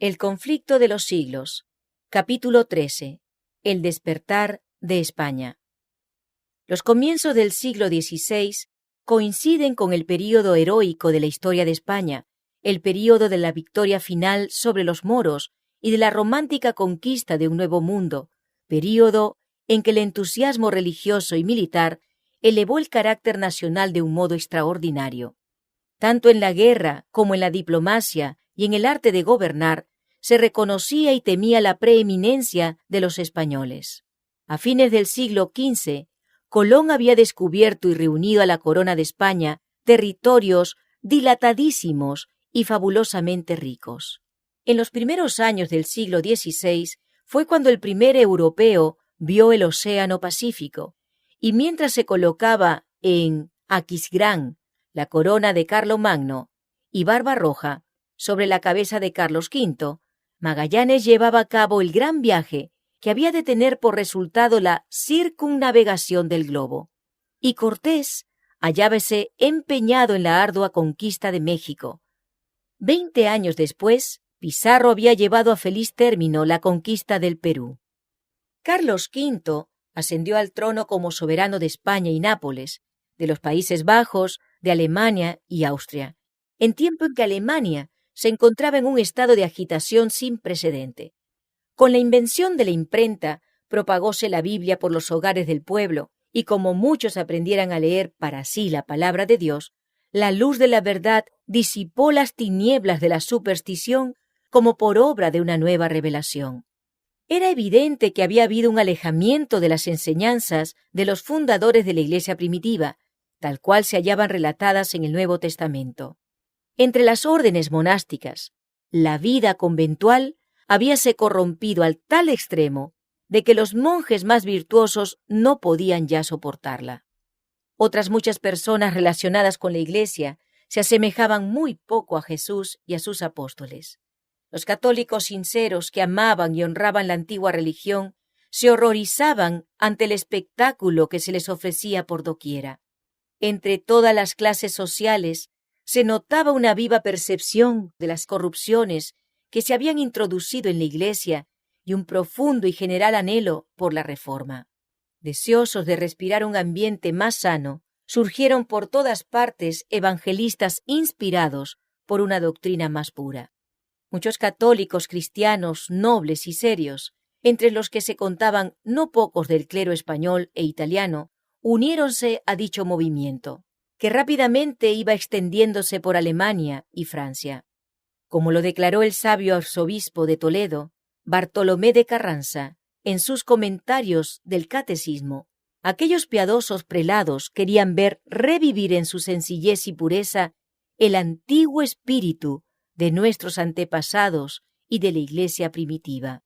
El conflicto de los siglos. Capítulo 13. El despertar de España. Los comienzos del siglo XVI coinciden con el período heroico de la historia de España, el período de la victoria final sobre los moros y de la romántica conquista de un nuevo mundo, período en que el entusiasmo religioso y militar elevó el carácter nacional de un modo extraordinario. Tanto en la guerra como en la diplomacia y en el arte de gobernar, se reconocía y temía la preeminencia de los españoles. A fines del siglo XV, Colón había descubierto y reunido a la corona de España territorios dilatadísimos y fabulosamente ricos. En los primeros años del siglo XVI fue cuando el primer europeo vio el Océano Pacífico, y mientras se colocaba en Aquisgrán la corona de Carlomagno y Barbarroja sobre la cabeza de Carlos V, Magallanes llevaba a cabo el gran viaje que había de tener por resultado la circunnavegación del globo. Y Cortés hallábase empeñado en la ardua conquista de México. 20 años después, Pizarro había llevado a feliz término la conquista del Perú. Carlos V ascendió al trono como soberano de España y Nápoles, de los Países Bajos, de Alemania y Austria, en tiempo en que Alemania se encontraba en un estado de agitación sin precedente. Con la invención de la imprenta, propagóse la Biblia por los hogares del pueblo, y como muchos aprendieran a leer para sí la palabra de Dios, la luz de la verdad disipó las tinieblas de la superstición como por obra de una nueva revelación. Era evidente que había habido un alejamiento de las enseñanzas de los fundadores de la Iglesia primitiva, tal cual se hallaban relatadas en el Nuevo Testamento. Entre las órdenes monásticas, la vida conventual habíase corrompido al tal extremo de que los monjes más virtuosos no podían ya soportarla. Otras muchas personas relacionadas con la Iglesia se asemejaban muy poco a Jesús y a sus apóstoles. Los católicos sinceros que amaban y honraban la antigua religión se horrorizaban ante el espectáculo que se les ofrecía por doquiera. Entre todas las clases sociales se notaba una viva percepción de las corrupciones que se habían introducido en la Iglesia y un profundo y general anhelo por la reforma. Deseosos de respirar un ambiente más sano, surgieron por todas partes evangelistas inspirados por una doctrina más pura. Muchos católicos cristianos, nobles y serios, entre los que se contaban no pocos del clero español e italiano, uniéronse a dicho movimiento, que rápidamente iba extendiéndose por Alemania y Francia. Como lo declaró el sabio arzobispo de Toledo, Bartolomé de Carranza, en sus comentarios del Catecismo, aquellos piadosos prelados querían ver revivir en su sencillez y pureza el antiguo espíritu de nuestros antepasados y de la Iglesia primitiva.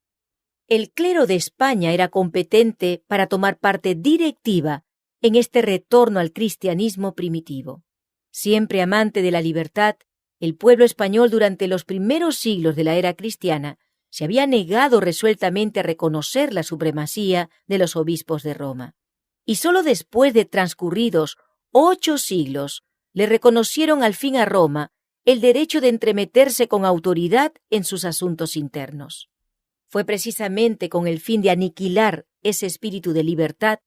El clero de España era competente para tomar parte directiva en este retorno al cristianismo primitivo. Siempre amante de la libertad, el pueblo español durante los primeros siglos de la era cristiana se había negado resueltamente a reconocer la supremacía de los obispos de Roma. Y sólo después de transcurridos 8 siglos le reconocieron al fin a Roma el derecho de entremeterse con autoridad en sus asuntos internos. Fue precisamente con el fin de aniquilar ese espíritu de libertad,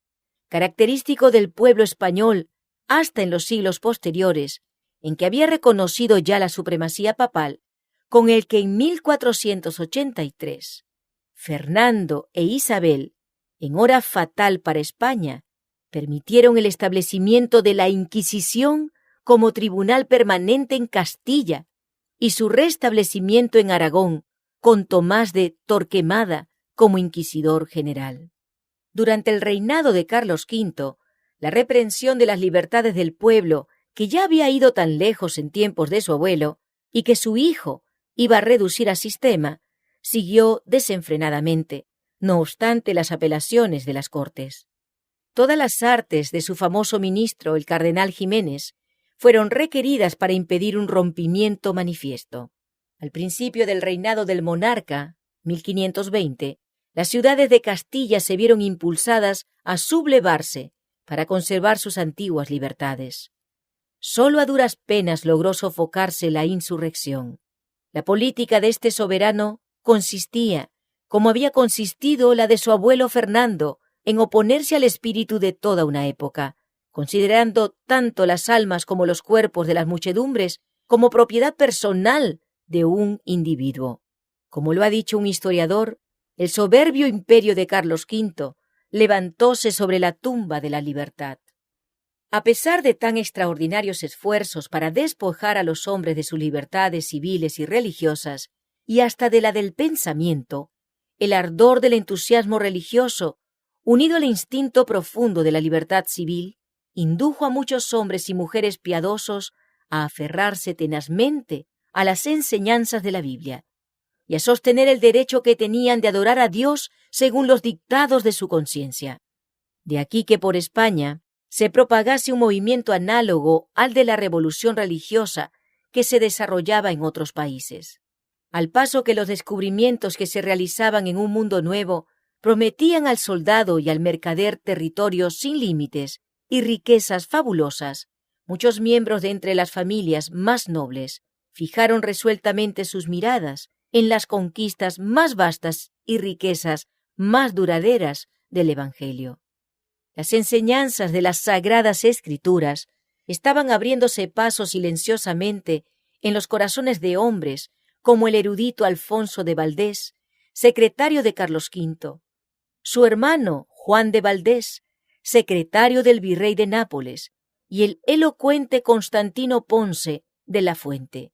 característico del pueblo español hasta en los siglos posteriores, en que había reconocido ya la supremacía papal, con el que en 1483, Fernando e Isabel, en hora fatal para España, permitieron el establecimiento de la Inquisición como tribunal permanente en Castilla y su restablecimiento en Aragón, con Tomás de Torquemada como inquisidor general. Durante el reinado de Carlos V, la reprensión de las libertades del pueblo, que ya había ido tan lejos en tiempos de su abuelo, y que su hijo iba a reducir a sistema, siguió desenfrenadamente, no obstante las apelaciones de las Cortes. Todas las artes de su famoso ministro, el cardenal Ximénez, fueron requeridas para impedir un rompimiento manifiesto. Al principio del reinado del monarca, 1520, las ciudades de Castilla se vieron impulsadas a sublevarse para conservar sus antiguas libertades. Solo a duras penas logró sofocarse la insurrección. La política de este soberano consistía, como había consistido la de su abuelo Fernando, en oponerse al espíritu de toda una época, considerando tanto las almas como los cuerpos de las muchedumbres como propiedad personal de un individuo. Como lo ha dicho un historiador, el soberbio imperio de Carlos V levantóse sobre la tumba de la libertad. A pesar de tan extraordinarios esfuerzos para despojar a los hombres de sus libertades civiles y religiosas, y hasta de la del pensamiento, el ardor del entusiasmo religioso, unido al instinto profundo de la libertad civil, indujo a muchos hombres y mujeres piadosos a aferrarse tenazmente a las enseñanzas de la Biblia y a sostener el derecho que tenían de adorar a Dios según los dictados de su conciencia. De aquí que por España se propagase un movimiento análogo al de la revolución religiosa que se desarrollaba en otros países. Al paso que los descubrimientos que se realizaban en un mundo nuevo prometían al soldado y al mercader territorios sin límites y riquezas fabulosas, muchos miembros de entre las familias más nobles fijaron resueltamente sus miradas en las conquistas más vastas y riquezas más duraderas del Evangelio. Las enseñanzas de las Sagradas Escrituras estaban abriéndose paso silenciosamente en los corazones de hombres como el erudito Alfonso de Valdés, secretario de Carlos V, su hermano Juan de Valdés, secretario del virrey de Nápoles, y el elocuente Constantino Ponce de la Fuente,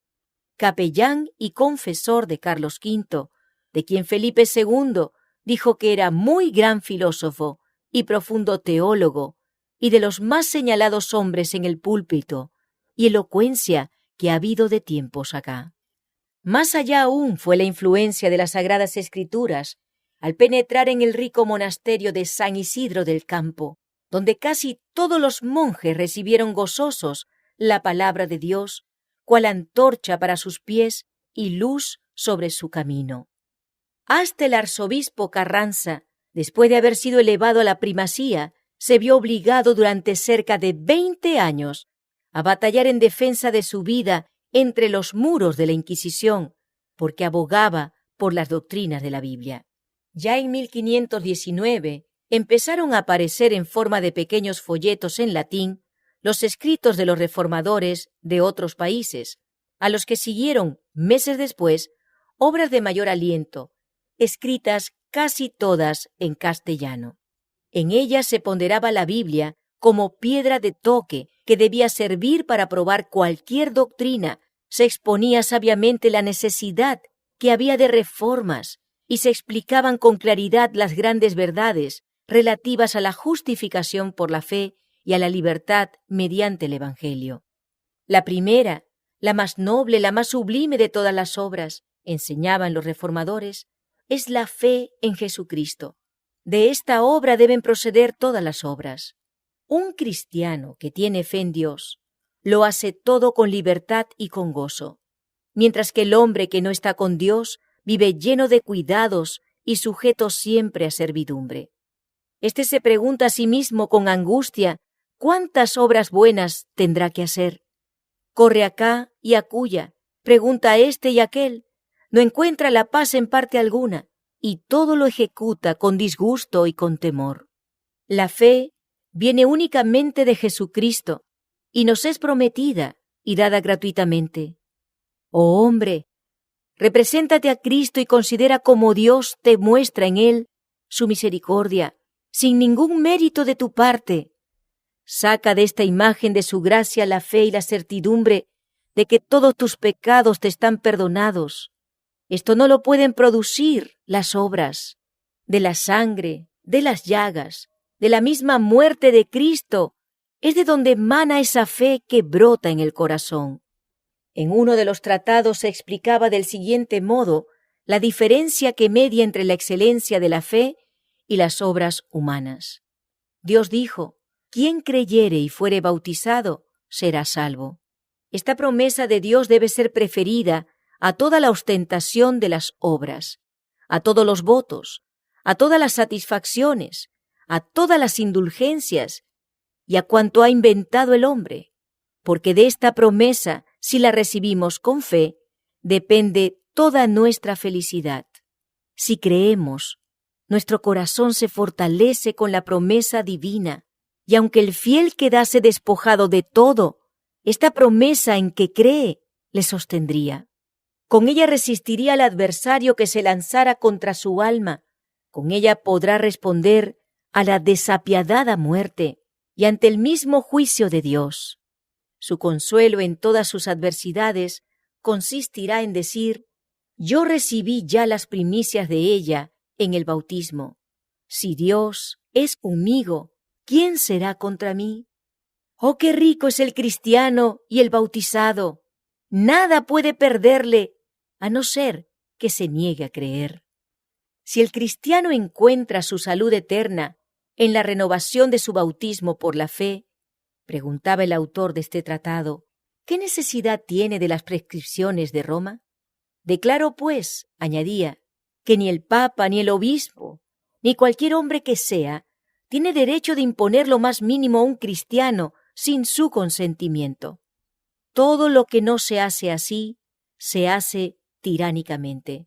capellán y confesor de Carlos V, de quien Felipe II dijo que era muy gran filósofo y profundo teólogo, y de los más señalados hombres en el púlpito y elocuencia que ha habido de tiempos acá. Más allá aún fue la influencia de las Sagradas Escrituras al penetrar en el rico monasterio de San Isidro del Campo, donde casi todos los monjes recibieron gozosos la palabra de Dios, cual antorcha para sus pies y luz sobre su camino. Hasta el arzobispo Carranza, después de haber sido elevado a la primacía, se vio obligado durante cerca de 20 años a batallar en defensa de su vida entre los muros de la Inquisición, porque abogaba por las doctrinas de la Biblia. Ya en 1519 empezaron a aparecer en forma de pequeños folletos en latín los escritos de los reformadores de otros países, a los que siguieron, meses después, obras de mayor aliento, escritas casi todas en castellano. En ellas se ponderaba la Biblia como piedra de toque que debía servir para probar cualquier doctrina, se exponía sabiamente la necesidad que había de reformas y se explicaban con claridad las grandes verdades relativas a la justificación por la fe y a la libertad mediante el Evangelio. La primera, la más noble, la más sublime de todas las obras, enseñaban los reformadores, es la fe en Jesucristo. De esta obra deben proceder todas las obras. Un cristiano que tiene fe en Dios lo hace todo con libertad y con gozo, mientras que el hombre que no está con Dios vive lleno de cuidados y sujeto siempre a servidumbre. Este se pregunta a sí mismo con angustia cuántas obras buenas tendrá que hacer. Corre acá y acullá, pregunta a este y aquel, no encuentra la paz en parte alguna, y todo lo ejecuta con disgusto y con temor. La fe viene únicamente de Jesucristo y nos es prometida y dada gratuitamente. Oh hombre, represéntate a Cristo y considera cómo Dios te muestra en Él su misericordia, sin ningún mérito de tu parte. Saca de esta imagen de su gracia la fe y la certidumbre de que todos tus pecados te están perdonados. Esto no lo pueden producir las obras. De la sangre, de las llagas, de la misma muerte de Cristo, es de donde emana esa fe que brota en el corazón. En uno de los tratados se explicaba del siguiente modo la diferencia que media entre la excelencia de la fe y las obras humanas. Dios dijo: quien creyere y fuere bautizado será salvo. Esta promesa de Dios debe ser preferida a toda la ostentación de las obras, a todos los votos, a todas las satisfacciones, a todas las indulgencias y a cuanto ha inventado el hombre, porque de esta promesa, si la recibimos con fe, depende toda nuestra felicidad. Si creemos, nuestro corazón se fortalece con la promesa divina, y aunque el fiel quedase despojado de todo, esta promesa en que cree le sostendría. Con ella resistiría al adversario que se lanzara contra su alma. Con ella podrá responder a la desapiadada muerte y ante el mismo juicio de Dios. Su consuelo en todas sus adversidades consistirá en decir: yo recibí ya las primicias de ella en el bautismo. Si Dios es conmigo, ¿quién será contra mí? ¡Oh, qué rico es el cristiano y el bautizado! Nada puede perderle, a no ser que se niegue a creer. Si el cristiano encuentra su salud eterna en la renovación de su bautismo por la fe, preguntaba el autor de este tratado, ¿qué necesidad tiene de las prescripciones de Roma? Declaro, pues, añadía, que ni el Papa, ni el obispo, ni cualquier hombre que sea, tiene derecho de imponer lo más mínimo a un cristiano sin su consentimiento. Todo lo que no se hace así, se hace tiránicamente.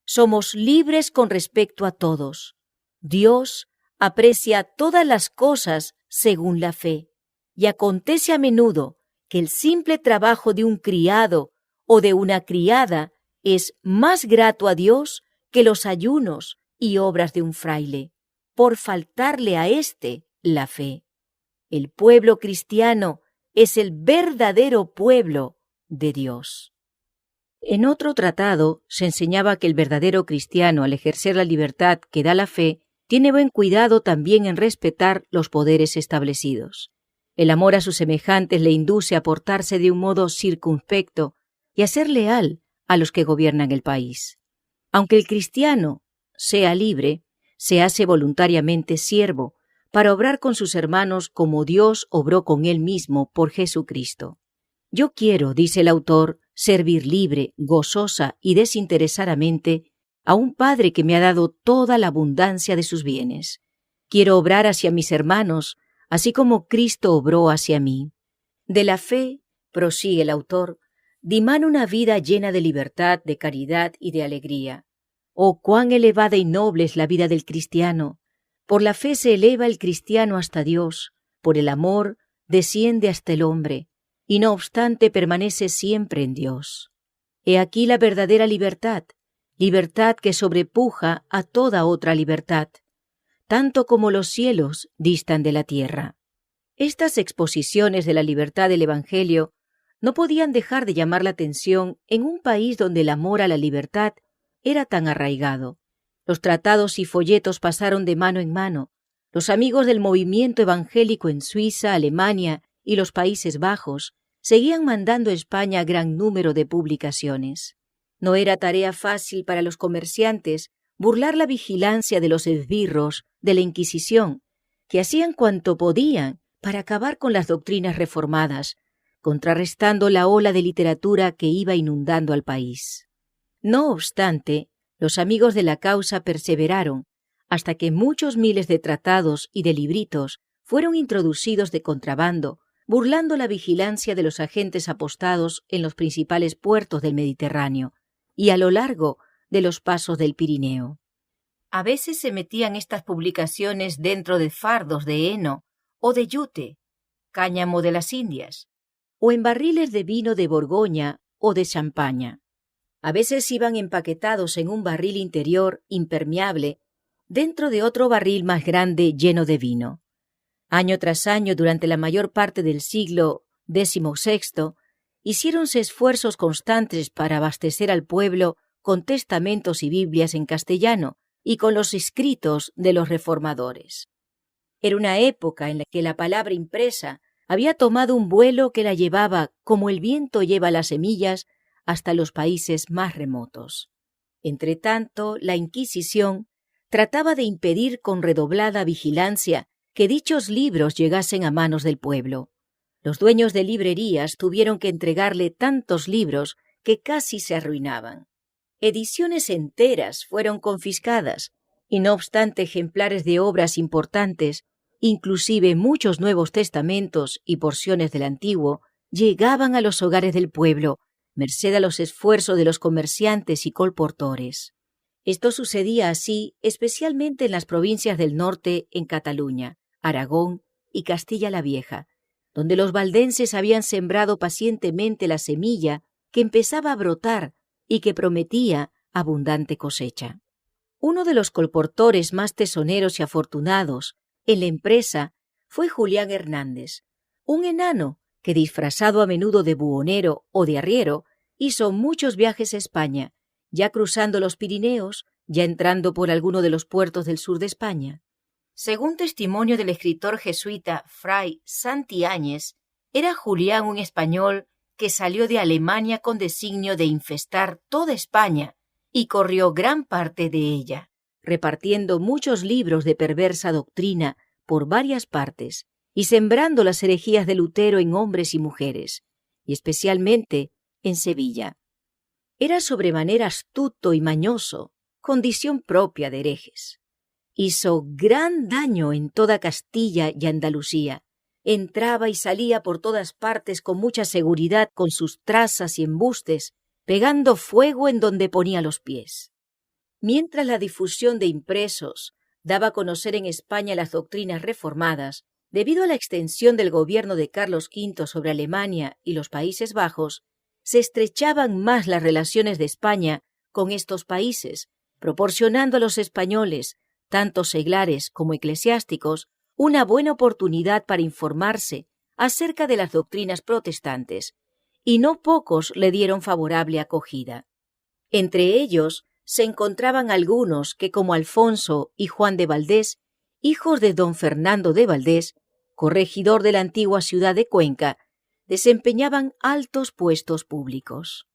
Somos libres con respecto a todos. Dios aprecia todas las cosas según la fe, y acontece a menudo que el simple trabajo de un criado o de una criada es más grato a Dios que los ayunos y obras de un fraile, por faltarle a éste la fe. El pueblo cristiano es el verdadero pueblo de Dios. En otro tratado se enseñaba que el verdadero cristiano, al ejercer la libertad que da la fe, tiene buen cuidado también en respetar los poderes establecidos. El amor a sus semejantes le induce a portarse de un modo circunspecto y a ser leal a los que gobiernan el país. Aunque el cristiano sea libre, se hace voluntariamente siervo para obrar con sus hermanos como Dios obró con él mismo por Jesucristo. Yo quiero, dice el autor, servir libre, gozosa y desinteresadamente a un Padre que me ha dado toda la abundancia de sus bienes. Quiero obrar hacia mis hermanos, así como Cristo obró hacia mí. De la fe, prosigue el autor, dimana una vida llena de libertad, de caridad y de alegría. Oh, cuán elevada y noble es la vida del cristiano. Por la fe se eleva el cristiano hasta Dios, por el amor desciende hasta el hombre, y no obstante permanece siempre en Dios. He aquí la verdadera libertad, libertad que sobrepuja a toda otra libertad, tanto como los cielos distan de la tierra. Estas exposiciones de la libertad del Evangelio no podían dejar de llamar la atención en un país donde el amor a la libertad era tan arraigado. Los tratados y folletos pasaron de mano en mano. Los amigos del movimiento evangélico en Suiza, Alemania y los Países Bajos seguían mandando a España gran número de publicaciones. No era tarea fácil para los comerciantes burlar la vigilancia de los esbirros de la Inquisición, que hacían cuanto podían para acabar con las doctrinas reformadas, contrarrestando la ola de literatura que iba inundando al país. No obstante, los amigos de la causa perseveraron hasta que muchos miles de tratados y de libritos fueron introducidos de contrabando, burlando la vigilancia de los agentes apostados en los principales puertos del Mediterráneo y a lo largo de los pasos del Pirineo. A veces se metían estas publicaciones dentro de fardos de heno o de yute, cáñamo de las Indias, o en barriles de vino de Borgoña o de champaña. A veces iban empaquetados en un barril interior impermeable dentro de otro barril más grande lleno de vino. Año tras año, durante la mayor parte del siglo XVI, hiciéronse esfuerzos constantes para abastecer al pueblo con testamentos y Biblias en castellano y con los escritos de los reformadores. Era una época en la que la palabra impresa había tomado un vuelo que la llevaba, como el viento lleva las semillas, hasta los países más remotos. Entretanto, la Inquisición trataba de impedir con redoblada vigilancia que dichos libros llegasen a manos del pueblo. Los dueños de librerías tuvieron que entregarle tantos libros que casi se arruinaban. Ediciones enteras fueron confiscadas, y no obstante ejemplares de obras importantes, inclusive muchos Nuevos Testamentos y porciones del Antiguo, llegaban a los hogares del pueblo, merced a los esfuerzos de los comerciantes y colportores. Esto sucedía así especialmente en las provincias del norte, en Cataluña, Aragón y Castilla la Vieja, donde los valdenses habían sembrado pacientemente la semilla que empezaba a brotar y que prometía abundante cosecha. Uno de los colportores más tesoneros y afortunados en la empresa fue Julián Hernández, un enano que, disfrazado a menudo de buhonero o de arriero, hizo muchos viajes a España, ya cruzando los Pirineos, ya entrando por alguno de los puertos del sur de España. Según testimonio del escritor jesuita Fray Santiáñez, era Julián un español que salió de Alemania con designio de infestar toda España y corrió gran parte de ella, repartiendo muchos libros de perversa doctrina por varias partes y sembrando las herejías de Lutero en hombres y mujeres, y especialmente en Sevilla. Era sobremanera astuto y mañoso, condición propia de herejes. Hizo gran daño en toda Castilla y Andalucía. Entraba y salía por todas partes con mucha seguridad con sus trazas y embustes, pegando fuego en donde ponía los pies. Mientras la difusión de impresos daba a conocer en España las doctrinas reformadas, debido a la extensión del gobierno de Carlos V sobre Alemania y los Países Bajos, se estrechaban más las relaciones de España con estos países, proporcionando a los españoles, tanto seglares como eclesiásticos, una buena oportunidad para informarse acerca de las doctrinas protestantes, y no pocos le dieron favorable acogida. Entre ellos se encontraban algunos que, como Alfonso y Juan de Valdés, hijos de don Fernando de Valdés, corregidor de la antigua ciudad de Cuenca, desempeñaban altos puestos públicos.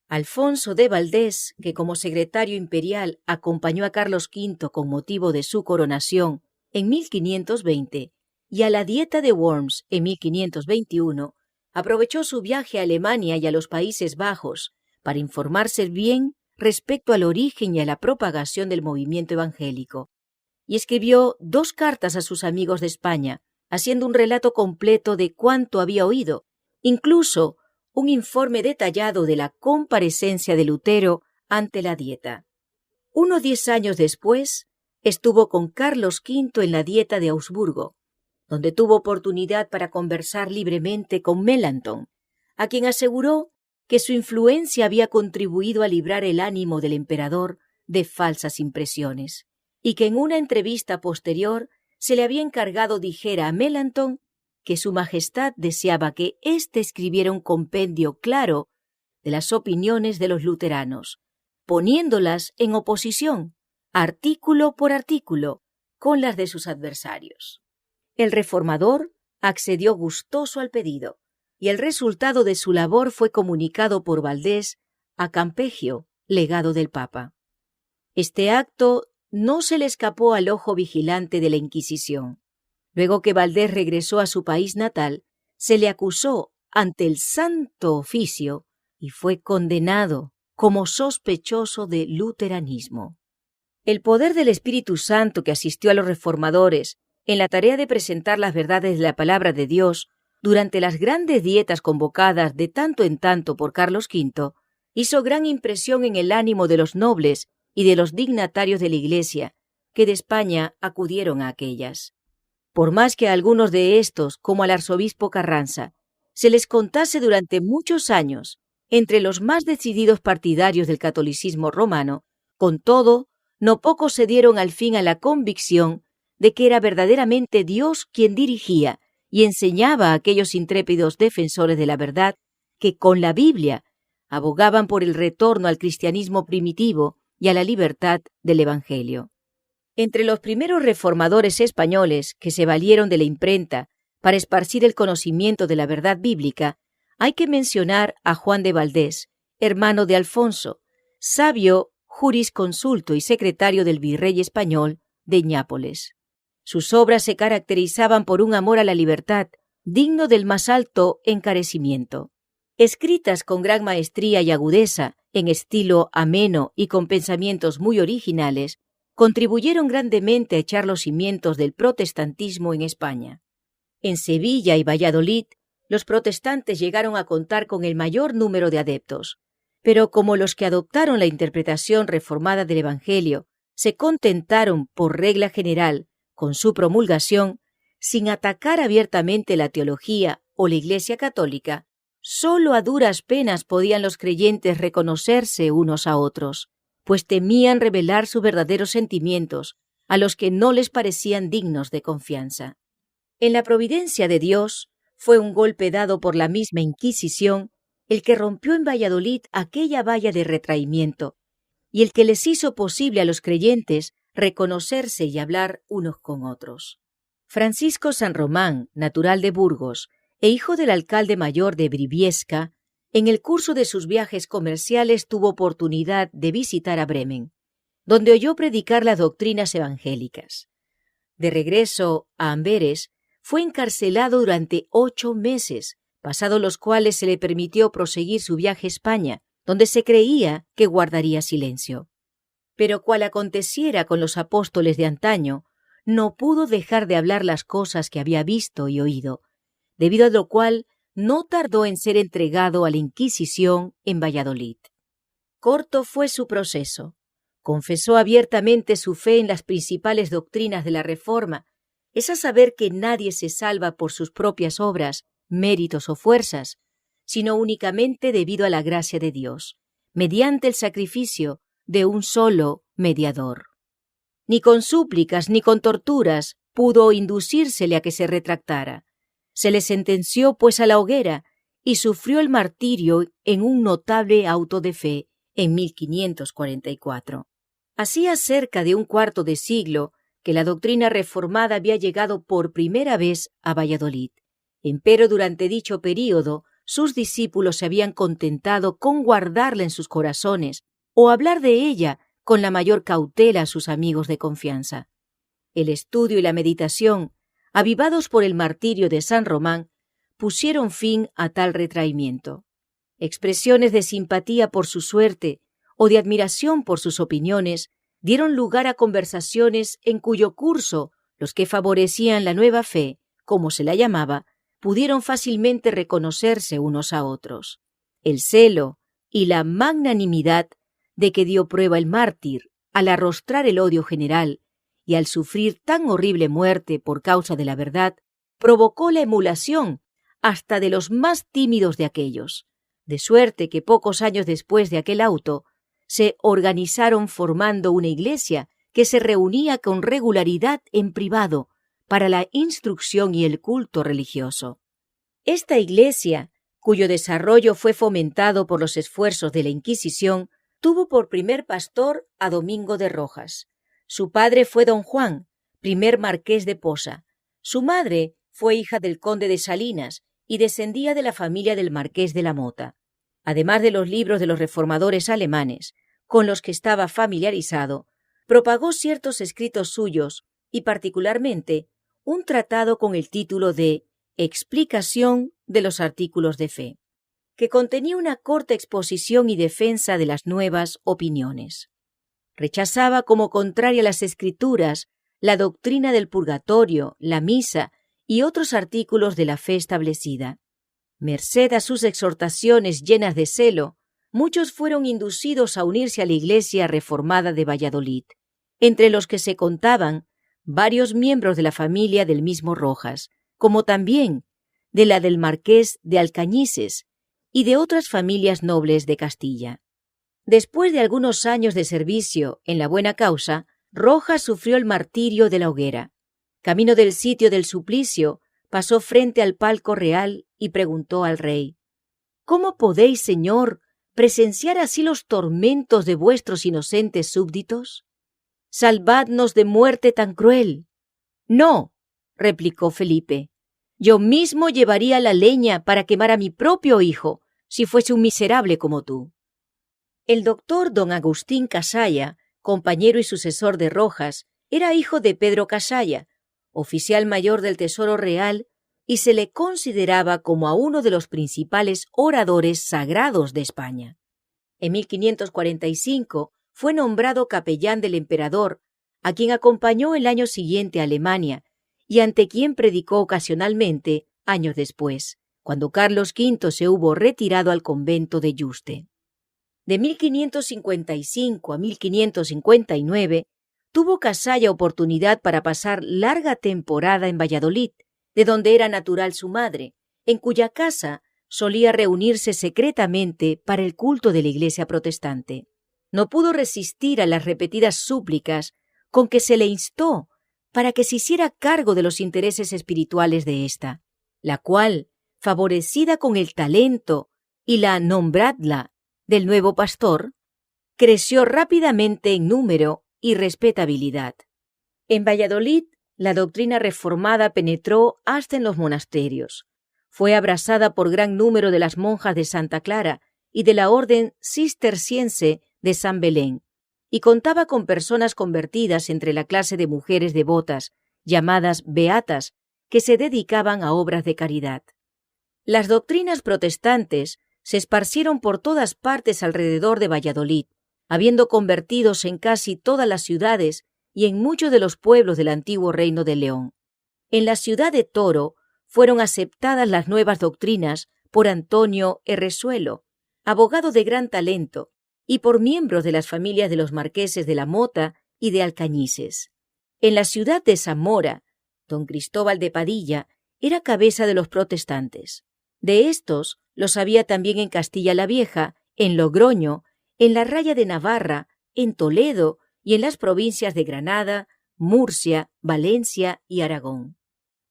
Alfonso de Valdés, que como secretario imperial acompañó a Carlos V con motivo de su coronación en 1520 y a la Dieta de Worms en 1521, aprovechó su viaje a Alemania y a los Países Bajos para informarse bien respecto al origen y a la propagación del movimiento evangélico, y escribió 2 cartas a sus amigos de España, haciendo un relato completo de cuanto había oído, incluso un informe detallado de la comparecencia de Lutero ante la Dieta. Unos 10 años después, estuvo con Carlos V en la Dieta de Augsburgo, donde tuvo oportunidad para conversar libremente con Melanchthon, a quien aseguró que su influencia había contribuido a librar el ánimo del emperador de falsas impresiones, y que en una entrevista posterior se le había encargado dijera a Melanchthon que su majestad deseaba que éste escribiera un compendio claro de las opiniones de los luteranos, poniéndolas en oposición, artículo por artículo, con las de sus adversarios. El reformador accedió gustoso al pedido, y el resultado de su labor fue comunicado por Valdés a Campeggio, legado del Papa. Este acto no se le escapó al ojo vigilante de la Inquisición. Luego que Valdés regresó a su país natal, se le acusó ante el Santo Oficio y fue condenado como sospechoso de luteranismo. El poder del Espíritu Santo que asistió a los reformadores en la tarea de presentar las verdades de la palabra de Dios durante las grandes dietas convocadas de tanto en tanto por Carlos V, hizo gran impresión en el ánimo de los nobles y de los dignatarios de la Iglesia que de España acudieron a aquellas. Por más que a algunos de estos, como al arzobispo Carranza, se les contase durante muchos años entre los más decididos partidarios del catolicismo romano, con todo, no pocos se dieron al fin a la convicción de que era verdaderamente Dios quien dirigía y enseñaba a aquellos intrépidos defensores de la verdad que con la Biblia abogaban por el retorno al cristianismo primitivo y a la libertad del Evangelio. Entre los primeros reformadores españoles que se valieron de la imprenta para esparcir el conocimiento de la verdad bíblica, hay que mencionar a Juan de Valdés, hermano de Alfonso, sabio jurisconsulto y secretario del virrey español de Nápoles. Sus obras se caracterizaban por un amor a la libertad, digno del más alto encarecimiento. Escritas con gran maestría y agudeza, en estilo ameno y con pensamientos muy originales, contribuyeron grandemente a echar los cimientos del protestantismo en España. En Sevilla y Valladolid, los protestantes llegaron a contar con el mayor número de adeptos. Pero como los que adoptaron la interpretación reformada del Evangelio se contentaron, por regla general, con su promulgación, sin atacar abiertamente la teología o la Iglesia católica, sólo a duras penas podían los creyentes reconocerse unos a otros, pues temían revelar sus verdaderos sentimientos a los que no les parecían dignos de confianza. En la providencia de Dios fue un golpe dado por la misma Inquisición el que rompió en Valladolid aquella valla de retraimiento y el que les hizo posible a los creyentes reconocerse y hablar unos con otros. Francisco San Román, natural de Burgos e hijo del alcalde mayor de Briviesca, en el curso de sus viajes comerciales tuvo oportunidad de visitar a Bremen, donde oyó predicar las doctrinas evangélicas. De regreso a Amberes, fue encarcelado durante 8 meses, pasados los cuales se le permitió proseguir su viaje a España, donde se creía que guardaría silencio. Pero cual aconteciera con los apóstoles de antaño, no pudo dejar de hablar las cosas que había visto y oído, debido a lo cual no tardó en ser entregado a la Inquisición en Valladolid. Corto fue su proceso. Confesó abiertamente su fe en las principales doctrinas de la Reforma, es a saber que nadie se salva por sus propias obras, méritos o fuerzas, sino únicamente debido a la gracia de Dios, mediante el sacrificio de un solo mediador. Ni con súplicas ni con torturas pudo inducírsele a que se retractara. Se le sentenció pues a la hoguera y sufrió el martirio en un notable auto de fe en 1544. Hacía cerca de un cuarto de siglo que la doctrina reformada había llegado por primera vez a Valladolid. Empero durante dicho período sus discípulos se habían contentado con guardarla en sus corazones o hablar de ella con la mayor cautela a sus amigos de confianza. El estudio y la meditación, avivados por el martirio de San Román, pusieron fin a tal retraimiento. Expresiones de simpatía por su suerte o de admiración por sus opiniones dieron lugar a conversaciones en cuyo curso los que favorecían la nueva fe, como se la llamaba, pudieron fácilmente reconocerse unos a otros. El celo y la magnanimidad de que dio prueba el mártir al arrostrar el odio general y al sufrir tan horrible muerte por causa de la verdad, provocó la emulación hasta de los más tímidos de aquellos, de suerte que pocos años después de aquel auto se organizaron formando una iglesia que se reunía con regularidad en privado para la instrucción y el culto religioso. Esta iglesia, cuyo desarrollo fue fomentado por los esfuerzos de la Inquisición, tuvo por primer pastor a Domingo de Rojas. Su padre fue don Juan, primer marqués de Posa. Su madre fue hija del conde de Salinas y descendía de la familia del marqués de la Mota. Además de los libros de los reformadores alemanes, con los que estaba familiarizado, propagó ciertos escritos suyos y particularmente un tratado con el título de Explicación de los artículos de fe, que contenía una corta exposición y defensa de las nuevas opiniones. Rechazaba como contraria a las Escrituras la doctrina del purgatorio, la misa y otros artículos de la fe establecida. Merced a sus exhortaciones llenas de celo, muchos fueron inducidos a unirse a la Iglesia Reformada de Valladolid, entre los que se contaban varios miembros de la familia del mismo Rojas, como también de la del marqués de Alcañices y de otras familias nobles de Castilla. Después de algunos años de servicio en la buena causa, Rojas sufrió el martirio de la hoguera. Camino del sitio del suplicio, pasó frente al palco real y preguntó al rey: ¿Cómo podéis, señor, presenciar así los tormentos de vuestros inocentes súbditos? Salvadnos de muerte tan cruel. No, replicó Felipe, yo mismo llevaría la leña para quemar a mi propio hijo, si fuese un miserable como tú. El doctor don Agustín Casalla, compañero y sucesor de Rojas, era hijo de Pedro Casalla, oficial mayor del Tesoro Real, y se le consideraba como a uno de los principales oradores sagrados de España. En 1545 fue nombrado capellán del emperador, a quien acompañó el año siguiente a Alemania y ante quien predicó ocasionalmente años después, cuando Carlos V se hubo retirado al convento de Yuste. De 1555 a 1559, tuvo Casalla oportunidad para pasar larga temporada en Valladolid, de donde era natural su madre, en cuya casa solía reunirse secretamente para el culto de la Iglesia protestante. No pudo resistir a las repetidas súplicas con que se le instó para que se hiciera cargo de los intereses espirituales de ésta, la cual, favorecida con el talento y la nombradla del nuevo pastor, creció rápidamente en número y respetabilidad. En Valladolid, la doctrina reformada penetró hasta en los monasterios. Fue abrazada por gran número de las monjas de Santa Clara y de la orden cisterciense de San Belén, y contaba con personas convertidas entre la clase de mujeres devotas, llamadas beatas, que se dedicaban a obras de caridad. Las doctrinas protestantes se esparcieron por todas partes alrededor de Valladolid, habiendo convertidos en casi todas las ciudades y en muchos de los pueblos del antiguo Reino de León. En la ciudad de Toro fueron aceptadas las nuevas doctrinas por Antonio Herrezuelo, abogado de gran talento, y por miembros de las familias de los marqueses de la Mota y de Alcañices. En la ciudad de Zamora, don Cristóbal de Padilla era cabeza de los protestantes. De estos los había también en Castilla la Vieja, en Logroño, en la Raya de Navarra, en Toledo y en las provincias de Granada, Murcia, Valencia y Aragón.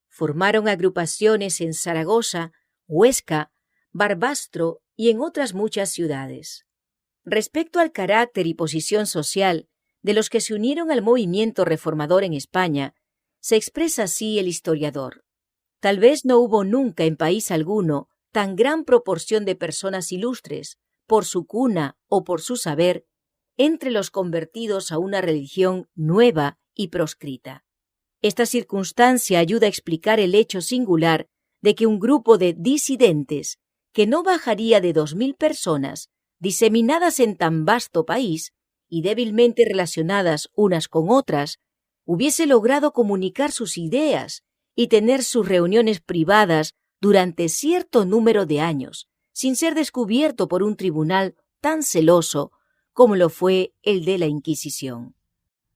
Formaron agrupaciones en Zaragoza, Huesca, Barbastro y en otras muchas ciudades. Respecto al carácter y posición social de los que se unieron al movimiento reformador en España, se expresa así el historiador. Tal vez no hubo nunca en país alguno tan gran proporción de personas ilustres, por su cuna o por su saber, entre los convertidos a una religión nueva y proscrita. Esta circunstancia ayuda a explicar el hecho singular de que un grupo de disidentes, que no bajaría de 2000 personas, diseminadas en tan vasto país y débilmente relacionadas unas con otras, hubiese logrado comunicar sus ideas y tener sus reuniones privadas durante cierto número de años, sin ser descubierto por un tribunal tan celoso como lo fue el de la Inquisición.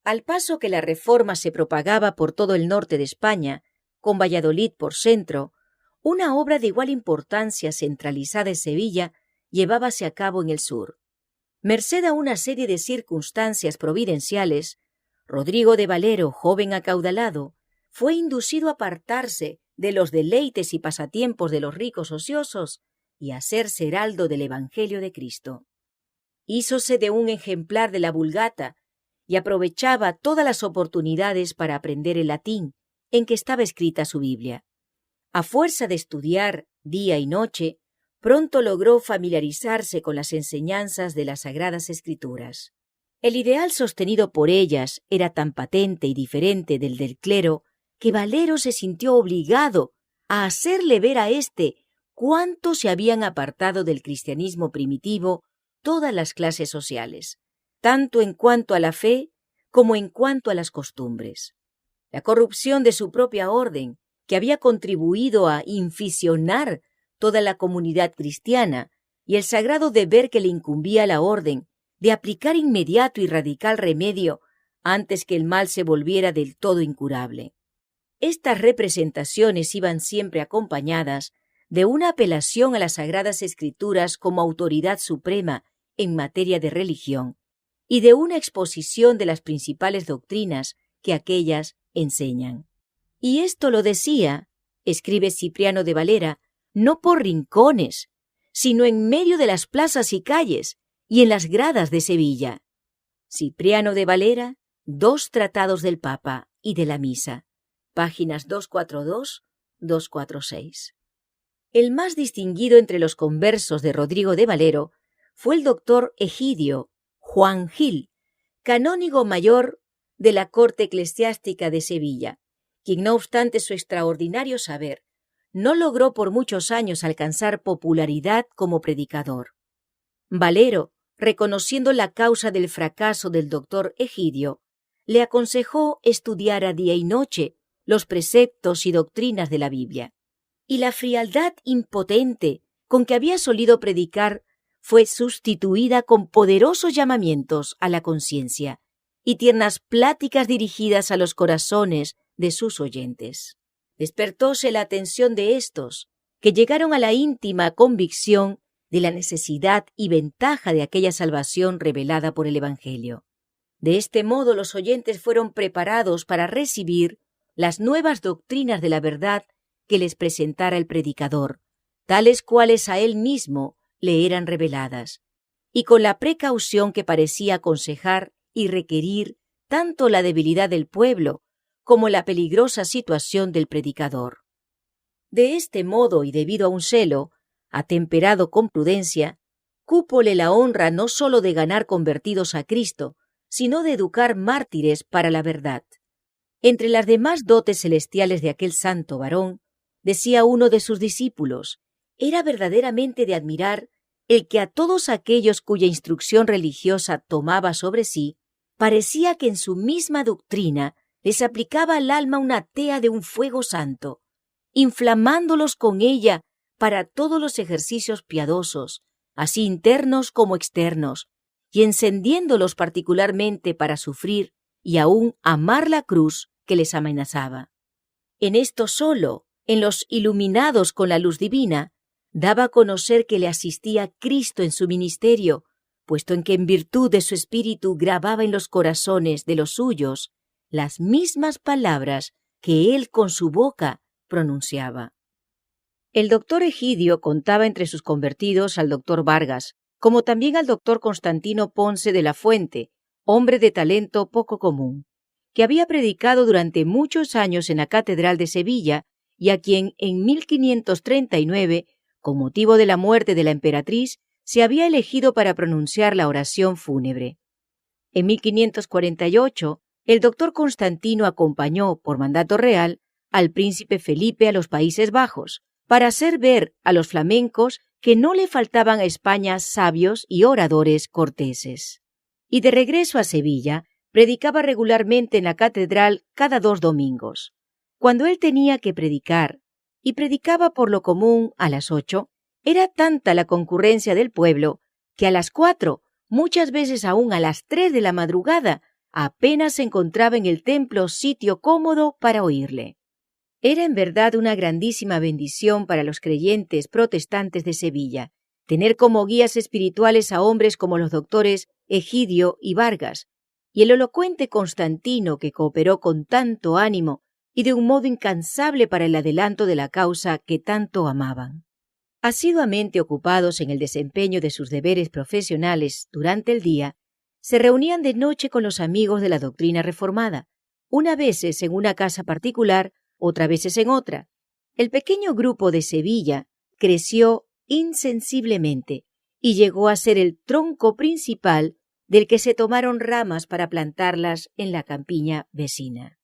Al paso que la reforma se propagaba por todo el norte de España, con Valladolid por centro, una obra de igual importancia centralizada en Sevilla llevábase a cabo en el sur. Merced a una serie de circunstancias providenciales, Rodrigo de Valero, joven acaudalado, fue inducido a apartarse de los deleites y pasatiempos de los ricos ociosos y a hacerse heraldo del Evangelio de Cristo. Hízose de un ejemplar de la Vulgata y aprovechaba todas las oportunidades para aprender el latín en que estaba escrita su Biblia. A fuerza de estudiar día y noche, pronto logró familiarizarse con las enseñanzas de las Sagradas Escrituras. El ideal sostenido por ellas era tan patente y diferente del clero que Valero se sintió obligado a hacerle ver a éste cuánto se habían apartado del cristianismo primitivo todas las clases sociales, tanto en cuanto a la fe como en cuanto a las costumbres. La corrupción de su propia orden, que había contribuido a inficionar toda la comunidad cristiana, y el sagrado deber que le incumbía a la orden de aplicar inmediato y radical remedio antes que el mal se volviera del todo incurable. Estas representaciones iban siempre acompañadas de una apelación a las Sagradas Escrituras como autoridad suprema en materia de religión y de una exposición de las principales doctrinas que aquellas enseñan. Y esto lo decía, escribe Cipriano de Valera, no por rincones, sino en medio de las plazas y calles y en las gradas de Sevilla. Cipriano de Valera, 2 tratados del Papa y de la Misa, páginas 242-246. El más distinguido entre los conversos de Rodrigo de Valero fue el doctor Egidio Juan Gil, canónigo mayor de la corte eclesiástica de Sevilla, quien no obstante su extraordinario saber, no logró por muchos años alcanzar popularidad como predicador. Valero, reconociendo la causa del fracaso del doctor Egidio, le aconsejó estudiar a día y noche los preceptos y doctrinas de la Biblia. Y la frialdad impotente con que había solido predicar fue sustituida con poderosos llamamientos a la conciencia y tiernas pláticas dirigidas a los corazones de sus oyentes. Despertóse la atención de éstos, que llegaron a la íntima convicción de la necesidad y ventaja de aquella salvación revelada por el Evangelio. De este modo los oyentes fueron preparados para recibir las nuevas doctrinas de la verdad que les presentara el predicador, tales cuales a él mismo le eran reveladas, y con la precaución que parecía aconsejar y requerir tanto la debilidad del pueblo como la peligrosa situación del predicador. De este modo y debido a un celo, atemperado con prudencia, cúpole la honra no sólo de ganar convertidos a Cristo, sino de educar mártires para la verdad. Entre las demás dotes celestiales de aquel santo varón, decía uno de sus discípulos, era verdaderamente de admirar el que a todos aquellos cuya instrucción religiosa tomaba sobre sí, parecía que en su misma doctrina les aplicaba al alma una tea de un fuego santo, inflamándolos con ella para todos los ejercicios piadosos, así internos como externos, y encendiéndolos particularmente para sufrir y aún amar la cruz que les amenazaba. En esto solo, en los iluminados con la luz divina, daba a conocer que le asistía Cristo en su ministerio, puesto en que en virtud de su espíritu grababa en los corazones de los suyos las mismas palabras que él con su boca pronunciaba. El doctor Egidio contaba entre sus convertidos al doctor Vargas, como también al doctor Constantino Ponce de la Fuente, hombre de talento poco común, que había predicado durante muchos años en la Catedral de Sevilla y a quien en 1539, con motivo de la muerte de la emperatriz, se había elegido para pronunciar la oración fúnebre. En 1548, el doctor Constantino acompañó, por mandato real, al príncipe Felipe a los Países Bajos, para hacer ver a los flamencos que no le faltaban a España sabios y oradores corteses. Y de regreso a Sevilla, predicaba regularmente en la catedral cada 2 domingos. Cuando él tenía que predicar, y predicaba por lo común a las 8, era tanta la concurrencia del pueblo que a las 4, muchas veces aún a las 3 de la madrugada, apenas se encontraba en el templo sitio cómodo para oírle. Era en verdad una grandísima bendición para los creyentes protestantes de Sevilla tener como guías espirituales a hombres como los doctores Egidio y Vargas, y el elocuente Constantino, que cooperó con tanto ánimo y de un modo incansable para el adelanto de la causa que tanto amaban. Asiduamente ocupados en el desempeño de sus deberes profesionales durante el día, se reunían de noche con los amigos de la doctrina reformada, unas veces en una casa particular, otras veces en otra. El pequeño grupo de Sevilla creció insensiblemente y llegó a ser el tronco principal del que se tomaron ramas para plantarlas en la campiña vecina.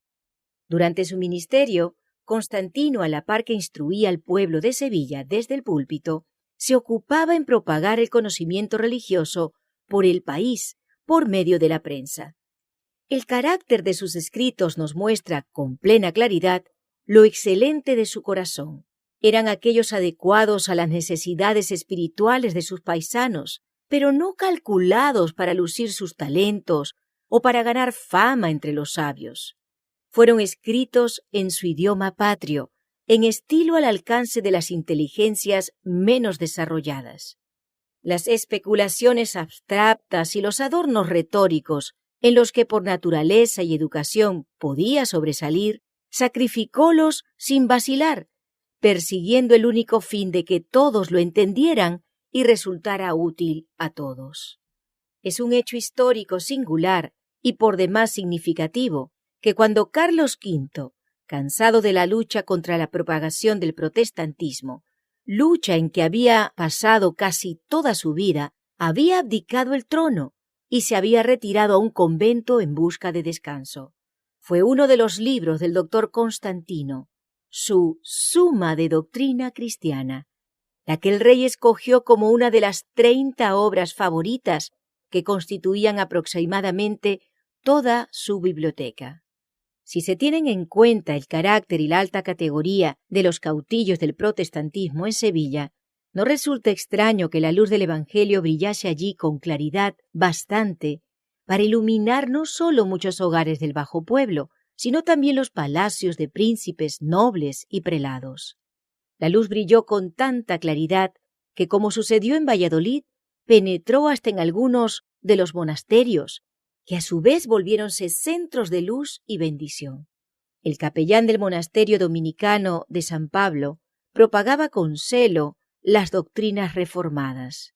Durante su ministerio, Constantino, a la par que instruía al pueblo de Sevilla desde el púlpito, se ocupaba en propagar el conocimiento religioso por el país por medio de la prensa. El carácter de sus escritos nos muestra con plena claridad lo excelente de su corazón. Eran aquellos adecuados a las necesidades espirituales de sus paisanos, pero no calculados para lucir sus talentos o para ganar fama entre los sabios. Fueron escritos en su idioma patrio, en estilo al alcance de las inteligencias menos desarrolladas. Las especulaciones abstractas y los adornos retóricos, en los que por naturaleza y educación podía sobresalir, sacrificólos sin vacilar, persiguiendo el único fin de que todos lo entendieran y resultara útil a todos. Es un hecho histórico singular y por demás significativo que cuando Carlos V, cansado de la lucha contra la propagación del protestantismo, lucha en que había pasado casi toda su vida, había abdicado el trono y se había retirado a un convento en busca de descanso. Fue uno de los libros del doctor Constantino, su Suma de Doctrina Cristiana, la que el rey escogió como una de las 30 obras favoritas que constituían aproximadamente toda su biblioteca. Si se tienen en cuenta el carácter y la alta categoría de los cautillos del protestantismo en Sevilla, No resulta extraño que la luz del Evangelio brillase allí con claridad bastante para iluminar no solo muchos hogares del bajo pueblo, sino también los palacios de príncipes, nobles y prelados. La luz brilló con tanta claridad que, como sucedió en Valladolid, penetró hasta en algunos de los monasterios, que a su vez volviéronse centros de luz y bendición. El capellán del monasterio dominicano de San Pablo propagaba con celo las doctrinas reformadas.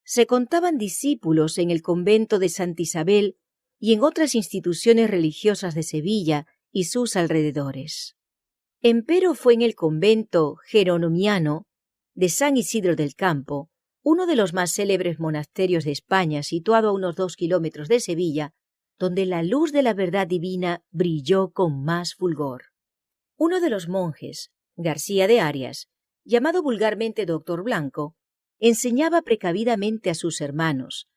Se contaban discípulos en el convento de Santa Isabel y en otras instituciones religiosas de Sevilla y sus alrededores. Empero fue en el convento jeronomiano de San Isidro del Campo, uno de los más célebres monasterios de España, situado a unos 2 kilómetros de Sevilla, donde la luz de la verdad divina brilló con más fulgor. Uno de los monjes, García de Arias, llamado vulgarmente Doctor Blanco, enseñaba precavidamente a sus hermanos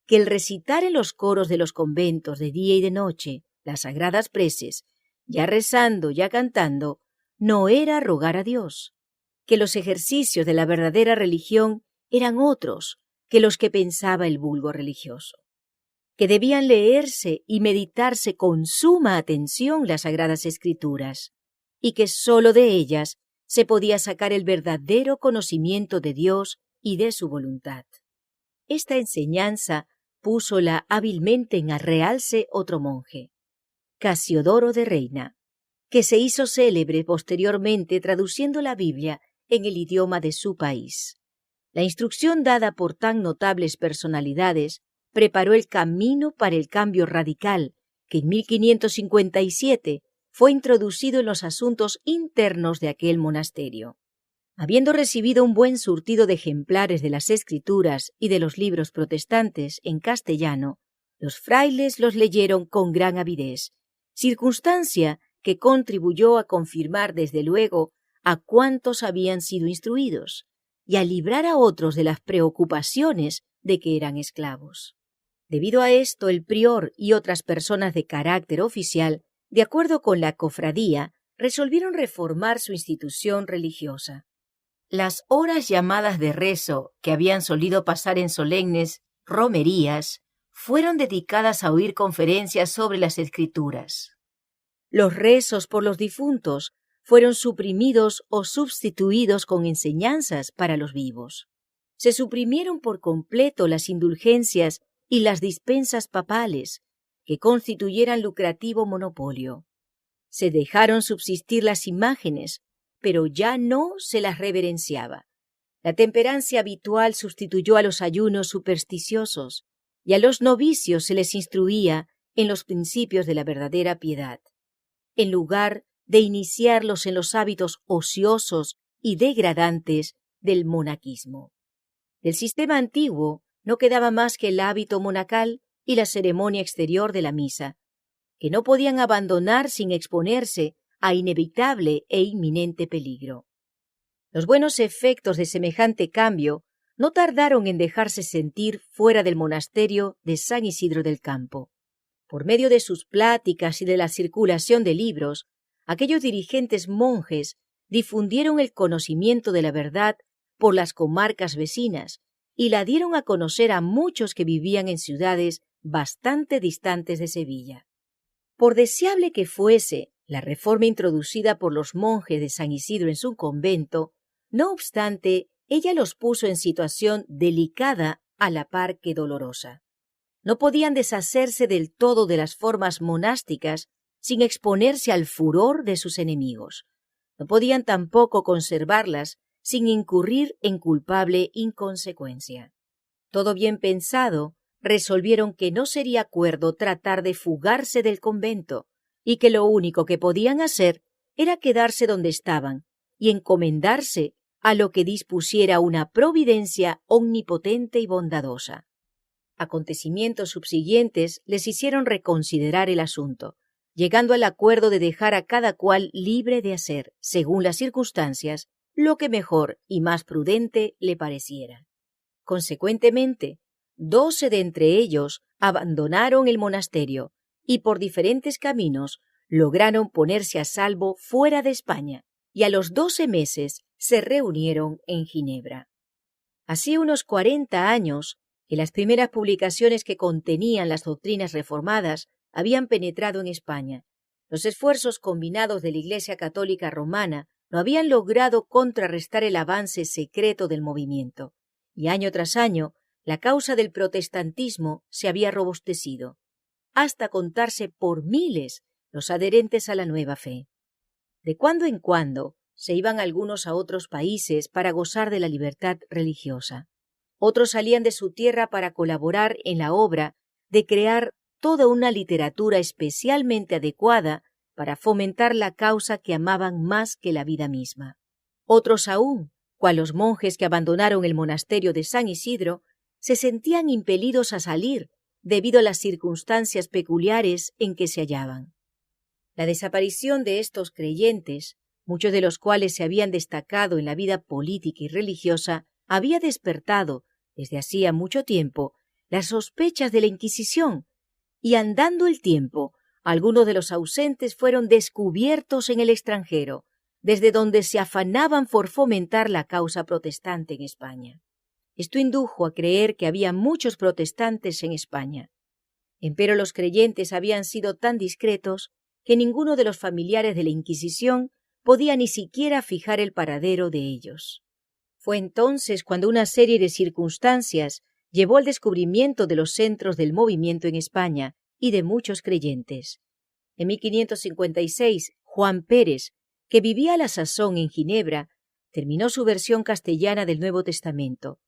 que el recitar en los coros de los conventos de día y de noche las sagradas preces, ya rezando, ya cantando, no era rogar a Dios, que los ejercicios de la verdadera religión eran otros que los que pensaba el vulgo religioso, que debían leerse y meditarse con suma atención las sagradas escrituras, y que sólo de ellas se podía sacar el verdadero conocimiento de Dios y de su voluntad. Esta enseñanza púsola hábilmente en realce otro monje, Casiodoro de Reina, que se hizo célebre posteriormente traduciendo la Biblia en el idioma de su país. La instrucción dada por tan notables personalidades preparó el camino para el cambio radical que en 1557 fue introducido en los asuntos internos de aquel monasterio. Habiendo recibido un buen surtido de ejemplares de las Escrituras y de los libros protestantes en castellano, los frailes los leyeron con gran avidez, circunstancia que contribuyó a confirmar desde luego a cuantos habían sido instruidos y a librar a otros de las preocupaciones de que eran esclavos. Debido a esto, el prior y otras personas de carácter oficial, de acuerdo con la cofradía, resolvieron reformar su institución religiosa. Las horas llamadas de rezo, que habían solido pasar en solemnes romerías, fueron dedicadas a oír conferencias sobre las Escrituras. Los rezos por los difuntos fueron suprimidos o sustituidos con enseñanzas para los vivos. Se suprimieron por completo las indulgencias y las dispensas papales, que constituyeran lucrativo monopolio. Se dejaron subsistir las imágenes, pero ya no se las reverenciaba. La temperancia habitual sustituyó a los ayunos supersticiosos, y a los novicios se les instruía en los principios de la verdadera piedad, en lugar de iniciarlos en los hábitos ociosos y degradantes del monaquismo. Del sistema antiguo no quedaba más que el hábito monacal y la ceremonia exterior de la misa, que no podían abandonar sin exponerse a inevitable e inminente peligro. Los buenos efectos de semejante cambio no tardaron en dejarse sentir fuera del monasterio de San Isidro del Campo. Por medio de sus pláticas y de la circulación de libros, aquellos dirigentes monjes difundieron el conocimiento de la verdad por las comarcas vecinas y la dieron a conocer a muchos que vivían en ciudades bastante distantes de Sevilla. Por deseable que fuese la reforma introducida por los monjes de San Isidro en su convento, no obstante, ella los puso en situación delicada a la par que dolorosa. No podían deshacerse del todo de las formas monásticas sin exponerse al furor de sus enemigos. No podían tampoco conservarlas sin incurrir en culpable inconsecuencia. Todo bien pensado, resolvieron que no sería cuerdo tratar de fugarse del convento y que lo único que podían hacer era quedarse donde estaban y encomendarse a lo que dispusiera una providencia omnipotente y bondadosa. Acontecimientos subsiguientes les hicieron reconsiderar el asunto, llegando al acuerdo de dejar a cada cual libre de hacer, según las circunstancias, lo que mejor y más prudente le pareciera. Consecuentemente, 12 de entre ellos abandonaron el monasterio y por diferentes caminos lograron ponerse a salvo fuera de España y a los 12 meses se reunieron en Ginebra. Hacía unos 40 años que las primeras publicaciones que contenían las doctrinas reformadas habían penetrado en España. Los esfuerzos combinados de la Iglesia Católica Romana no habían logrado contrarrestar el avance secreto del movimiento, y año tras año la causa del protestantismo se había robustecido, hasta contarse por miles los adherentes a la nueva fe. De cuando en cuando se iban algunos a otros países para gozar de la libertad religiosa. Otros salían de su tierra para colaborar en la obra de crear toda una literatura especialmente adecuada para fomentar la causa que amaban más que la vida misma. Otros aún, cual los monjes que abandonaron el monasterio de San Isidro, se sentían impelidos a salir debido a las circunstancias peculiares en que se hallaban. La desaparición de estos creyentes, muchos de los cuales se habían destacado en la vida política y religiosa, había despertado, desde hacía mucho tiempo, las sospechas de la Inquisición, y andando el tiempo, algunos de los ausentes fueron descubiertos en el extranjero, desde donde se afanaban por fomentar la causa protestante en España. Esto indujo a creer que había muchos protestantes en España. Empero los creyentes habían sido tan discretos que ninguno de los familiares de la Inquisición podía ni siquiera fijar el paradero de ellos. Fue entonces cuando una serie de circunstancias llevó al descubrimiento de los centros del movimiento en España y de muchos creyentes. En 1556, Juan Pérez, que vivía a la sazón en Ginebra, terminó su versión castellana del Nuevo Testamento.